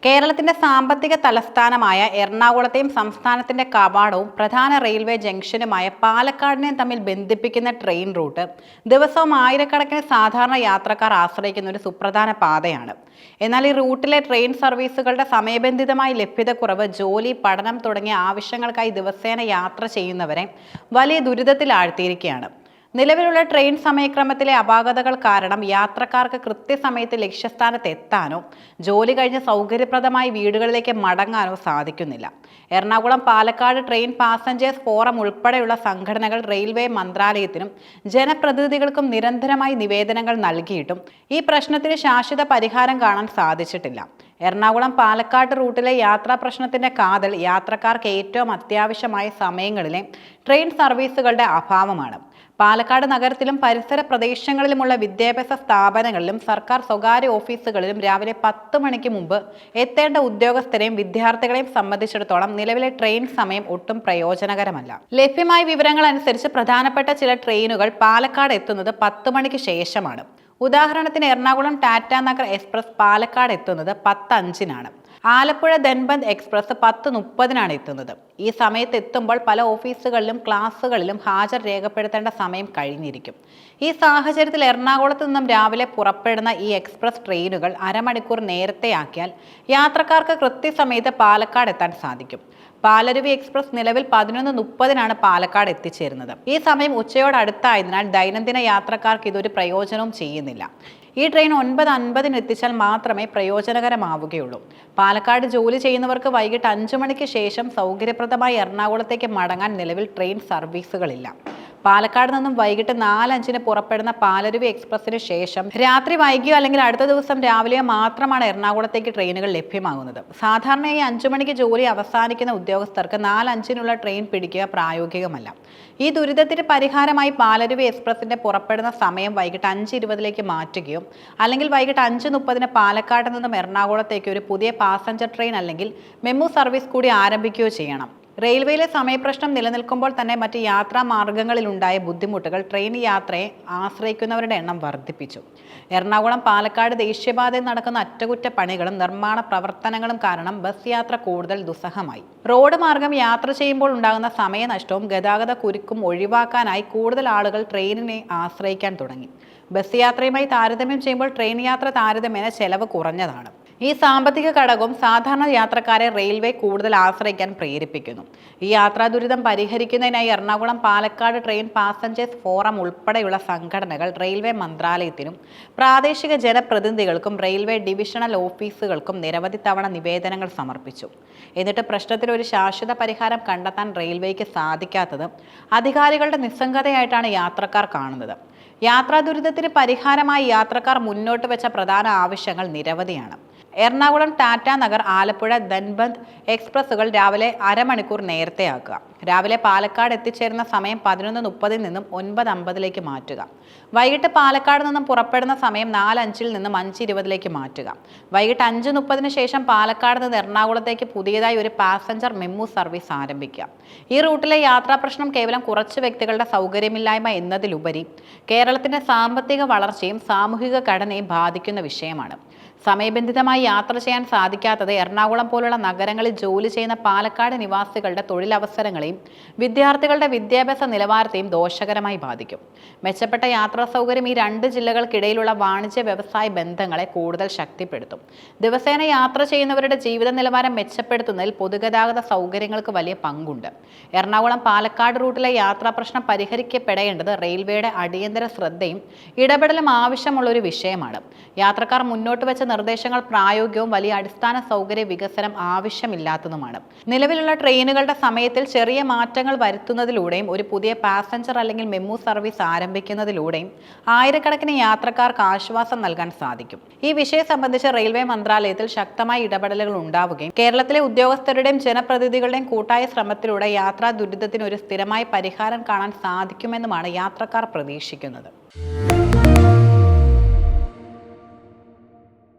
കേരളത്തിന്റെ സാമ്പത്തിക തലസ്ഥാനമായ എറണാകുളത്തെയും സംസ്ഥാനത്തിന്റെ കവാടവും പ്രധാന റെയിൽവേ ജംഗ്ഷനുമായ പാലക്കാടിനെയും തമ്മിൽ ബന്ധിപ്പിക്കുന്ന ട്രെയിൻ റൂട്ട് ദിവസവും ആയിരക്കണക്കിന് സാധാരണ യാത്രക്കാർ ആശ്രയിക്കുന്ന ഒരു സുപ്രധാന പാതയാണ്. എന്നാൽ ഈ റൂട്ടിലെ ട്രെയിൻ സർവീസുകളുടെ സമയബന്ധിതമായ ലഭ്യതക്കുറവ്, ജോലി, പഠനം തുടങ്ങിയ ആവശ്യങ്ങൾക്കായി ദിവസേന യാത്ര ചെയ്യുന്നവരെ വലിയ ദുരിതത്തിലാഴ്ത്തിയിരിക്കുകയാണ്. നിലവിലുള്ള ട്രെയിൻ സമയക്രമത്തിലെ അപാകതകൾ കാരണം യാത്രക്കാർക്ക് കൃത്യസമയത്ത് ലക്ഷ്യസ്ഥാനത്ത് എത്താനോ ജോലി കഴിഞ്ഞ് സൗകര്യപ്രദമായി വീടുകളിലേക്ക് മടങ്ങാനോ സാധിക്കുന്നില്ല. Ernakulam Palakkad train passengers forum ഉൾപ്പെടെയുള്ള സംഘടനകൾ റെയിൽവേ മന്ത്രാലയത്തിനും ജനപ്രതിനിധികൾക്കും നിരന്തരമായി നിവേദനങ്ങൾ നൽകിയിട്ടും ഈ പ്രശ്നത്തിന് ശാശ്വത പരിഹാരം കാണാൻ സാധിച്ചിട്ടില്ല. എറണാകുളം പാലക്കാട് റൂട്ടിലെ യാത്രാ പ്രശ്നത്തിന്റെ കാതൽ യാത്രക്കാർക്ക് ഏറ്റവും അത്യാവശ്യമായ സമയങ്ങളിലെ ട്രെയിൻ സർവീസുകളുടെ അഭാവമാണ്. പാലക്കാട് നഗരത്തിലും പരിസര പ്രദേശങ്ങളിലുമുള്ള വിദ്യാഭ്യാസ സ്ഥാപനങ്ങളിലും സർക്കാർ സ്വകാര്യ ഓഫീസുകളിലും രാവിലെ 10 മണിക്ക് മുമ്പ് എത്തേണ്ട ഉദ്യോഗസ്ഥരെയും വിദ്യാർത്ഥികളെയും സംബന്ധിച്ചിടത്തോളം നിലവിലെ ട്രെയിൻ സമയം ഒട്ടും പ്രയോജനകരമല്ല. ലഭ്യമായ വിവരങ്ങൾ അനുസരിച്ച് പ്രധാനപ്പെട്ട ചില ട്രെയിനുകൾ പാലക്കാട് എത്തുന്നത് 10 മണിക്ക് ശേഷമാണ്. ഉദാഹരണത്തിന് എറണാകുളം ടാറ്റ നഗർ എക്സ്പ്രസ് പാലക്കാട് എത്തുന്നത് 10:05-നാണ്. ആലപ്പുഴ ധൻബന്ദ് എക്സ്പ്രസ് 10:30-നാണ് എത്തുന്നത്. ഈ സമയത്ത് എത്തുമ്പോൾ പല ഓഫീസുകളിലും ക്ലാസ്സുകളിലും ഹാജർ രേഖപ്പെടുത്തേണ്ട സമയം കഴിഞ്ഞിരിക്കും. ഈ സാഹചര്യത്തിൽ എറണാകുളത്ത് നിന്നും രാവിലെ പുറപ്പെടുന്ന ഈ എക്സ്പ്രസ് ട്രെയിനുകൾ അരമണിക്കൂർ നേരത്തെയാക്കിയാൽ യാത്രക്കാർക്ക് കൃത്യസമയത്ത് പാലക്കാട് എത്താൻ സാധിക്കും. പാലരുവി എക്സ്പ്രസ് നിലവിൽ 11:30-നാണ് പാലക്കാട് എത്തിച്ചേരുന്നത്. ഈ സമയം ഉച്ചയോടടുത്തായതിനാൽ ദൈനംദിന യാത്രക്കാർക്ക് ഇതൊരു പ്രയോജനവും ചെയ്യുന്നില്ല. ഈ ട്രെയിൻ 9:50-ന് എത്തിച്ചാൽ മാത്രമേ പ്രയോജനകരമാവുകയുള്ളൂ. പാലക്കാട് ജോലി ചെയ്യുന്നവർക്ക് വൈകിട്ട് 5 മണിക്ക് ശേഷം സൗകര്യപ്രദമായി എറണാകുളത്തേക്ക് മടങ്ങാൻ നിലവിൽ ട്രെയിൻ സർവീസുകളില്ല. പാലക്കാട് നിന്നും വൈകിട്ട് 4:05-ന് പുറപ്പെടുന്ന പാലരുവി എക്സ്പ്രസിന് ശേഷം രാത്രി വൈകിയോ അല്ലെങ്കിൽ അടുത്ത ദിവസം രാവിലെയോ മാത്രമാണ് എറണാകുളത്തേക്ക് ട്രെയിനുകൾ ലഭ്യമാകുന്നത്. സാധാരണയായി 5 മണിക്ക് ജോലി അവസാനിക്കുന്ന ഉദ്യോഗസ്ഥർക്ക് 4:05-നുള്ള ട്രെയിൻ പിടിക്കുക പ്രായോഗികമല്ല. ഈ ദുരിതത്തിന് പരിഹാരമായി പാലരുവി എക്സ്പ്രസിന്റെ പുറപ്പെടുന്ന സമയം വൈകിട്ട് 5:20-ലേക്ക് മാറ്റുകയോ അല്ലെങ്കിൽ വൈകിട്ട് 5:30-ന് പാലക്കാട് നിന്നും എറണാകുളത്തേക്ക് ഒരു പുതിയ പാസഞ്ചർ ട്രെയിൻ അല്ലെങ്കിൽ മെമു സർവീസ് കൂടി ആരംഭിക്കുകയോ ചെയ്യണം. റെയിൽവേയിലെ സമയപ്രശ്നം നിലനിൽക്കുമ്പോൾ തന്നെ മറ്റ് യാത്രാ മാർഗങ്ങളിലുണ്ടായ ബുദ്ധിമുട്ടുകൾ ട്രെയിൻ യാത്രയെ ആശ്രയിക്കുന്നവരുടെ എണ്ണം വർദ്ധിപ്പിച്ചു. എറണാകുളം പാലക്കാട് ദേശീയപാതയിൽ നടക്കുന്ന അറ്റകുറ്റപ്പണികളും നിർമ്മാണ പ്രവർത്തനങ്ങളും കാരണം ബസ് യാത്ര കൂടുതൽ ദുസ്സഹമായി. റോഡ് മാർഗം യാത്ര ചെയ്യുമ്പോൾ ഉണ്ടാകുന്ന സമയനഷ്ടവും ഗതാഗത കുരുക്കും ഒഴിവാക്കാനായി കൂടുതൽ ആളുകൾ ട്രെയിനിനെ ആശ്രയിക്കാൻ തുടങ്ങി. ബസ് യാത്രയുമായി താരതമ്യം ചെയ്യുമ്പോൾ ട്രെയിൻ യാത്ര താരതമ്യേന ചെലവ് കുറഞ്ഞതാണ്. ഈ സാമ്പത്തിക ഘടകവും സാധാരണ യാത്രക്കാരെ റെയിൽവേ കൂടുതൽ ആശ്രയിക്കാൻ പ്രേരിപ്പിക്കുന്നു. ഈ യാത്രാ ദുരിതം പരിഹരിക്കുന്നതിനായി Ernakulam Palakkad train passengers forum ഉൾപ്പെടെയുള്ള സംഘടനകൾ റെയിൽവേ മന്ത്രാലയത്തിനും പ്രാദേശിക ജനപ്രതിനിധികൾക്കും റെയിൽവേ ഡിവിഷണൽ ഓഫീസുകൾക്കും നിരവധി തവണ നിവേദനങ്ങൾ സമർപ്പിച്ചു. എന്നിട്ട് പ്രശ്നത്തിന് ഒരു ശാശ്വത പരിഹാരം കണ്ടെത്താൻ റെയിൽവേക്ക് സാധിക്കാത്തത് അധികാരികളുടെ നിസ്സംഗതയായിട്ടാണ് യാത്രക്കാർ കാണുന്നത്. യാത്രാ ദുരിതത്തിന് പരിഹാരമായി യാത്രക്കാർ മുന്നോട്ട് വെച്ച പ്രധാന ആവശ്യങ്ങൾ നിരവധിയാണ്. എറണാകുളം ടാറ്റ നഗർ ആലപ്പുഴ ധൻബന്ദ് എക്സ്പ്രസുകൾ രാവിലെ അരമണിക്കൂർ നേരത്തെയാക്കുക. രാവിലെ പാലക്കാട് എത്തിച്ചേരുന്ന സമയം 11:30-ൽ നിന്നും 9:50-ലേക്ക് മാറ്റുക. വൈകിട്ട് പാലക്കാട് നിന്നും പുറപ്പെടുന്ന സമയം 4:05-ൽ നിന്നും 5:20-ലേക്ക് മാറ്റുക. വൈകിട്ട് 5:30-ന് ശേഷം പാലക്കാട് നിന്ന് എറണാകുളത്തേക്ക് പുതിയതായി ഒരു പാസഞ്ചർ മെമു സർവീസ് ആരംഭിക്കുക. ഈ റൂട്ടിലെ യാത്രാ പ്രശ്നം കേവലം കുറച്ച് വ്യക്തികളുടെ സൗകര്യമില്ലായ്മ എന്നതിലുപരി കേരളത്തിന്റെ സാമ്പത്തിക വളർച്ചയും സാമൂഹിക ഘടനയും ബാധിക്കുന്ന വിഷയമാണ്. സമയബന്ധിതമായി യാത്ര ചെയ്യാൻ സാധിക്കാത്തത് എറണാകുളം പോലുള്ള നഗരങ്ങളിൽ ജോലി ചെയ്യുന്ന പാലക്കാട് നിവാസികളുടെ തൊഴിലവസരങ്ങളെയും വിദ്യാർത്ഥികളുടെ വിദ്യാഭ്യാസ നിലവാരത്തെയും ദോഷകരമായി ബാധിക്കും. മെച്ചപ്പെട്ട യാത്രാ സൗകര്യം ഈ 2 ജില്ലകൾക്കിടയിലുള്ള വാണിജ്യ വ്യവസായ ബന്ധങ്ങളെ കൂടുതൽ ശക്തിപ്പെടുത്തും. ദിവസേന യാത്ര ചെയ്യുന്നവരുടെ ജീവിത നിലവാരം മെച്ചപ്പെടുത്തുന്നതിൽ പൊതുഗതാഗത സൗകര്യങ്ങൾക്ക് വലിയ പങ്കുണ്ട്. എറണാകുളം പാലക്കാട് റൂട്ടിലെ യാത്രാ പ്രശ്നം പരിഹരിക്കപ്പെടേണ്ടത് റെയിൽവേയുടെ അടിയന്തര ശ്രദ്ധയും ഇടപെടലും ആവശ്യമുള്ള ഒരു വിഷയമാണ്. യാത്രക്കാർ മുന്നോട്ട് വെച്ച നിർദ്ദേശങ്ങൾ പ്രായോഗികവും വലിയ അടിസ്ഥാന സൗകര്യ വികസനം ആവശ്യമില്ലാത്തതുമാണ്. നിലവിലുള്ള ട്രെയിനുകളുടെ സമയത്തിൽ ചെറിയ മാറ്റങ്ങൾ വരുത്തുന്നതിലൂടെയും ഒരു പുതിയ പാസഞ്ചർ അല്ലെങ്കിൽ മെമു സർവീസ് ആരംഭിക്കുന്നതിലൂടെയും ആയിരക്കണക്കിന് യാത്രക്കാർക്ക് ആശ്വാസം നൽകാൻ സാധിക്കും. ഈ വിഷയം സംബന്ധിച്ച് റെയിൽവേ മന്ത്രാലയത്തിൽ ശക്തമായ ഇടപെടലുകൾ ഉണ്ടാവുകയും കേരളത്തിലെ ഉദ്യോഗസ്ഥരുടെയും ജനപ്രതിനിധികളുടെയും കൂട്ടായ ശ്രമത്തിലൂടെ യാത്രാ ദുരിതത്തിന് ഒരു സ്ഥിരമായ പരിഹാരം കാണാൻ സാധിക്കുമെന്നുമാണ് യാത്രക്കാർ പ്രതീക്ഷിക്കുന്നത്.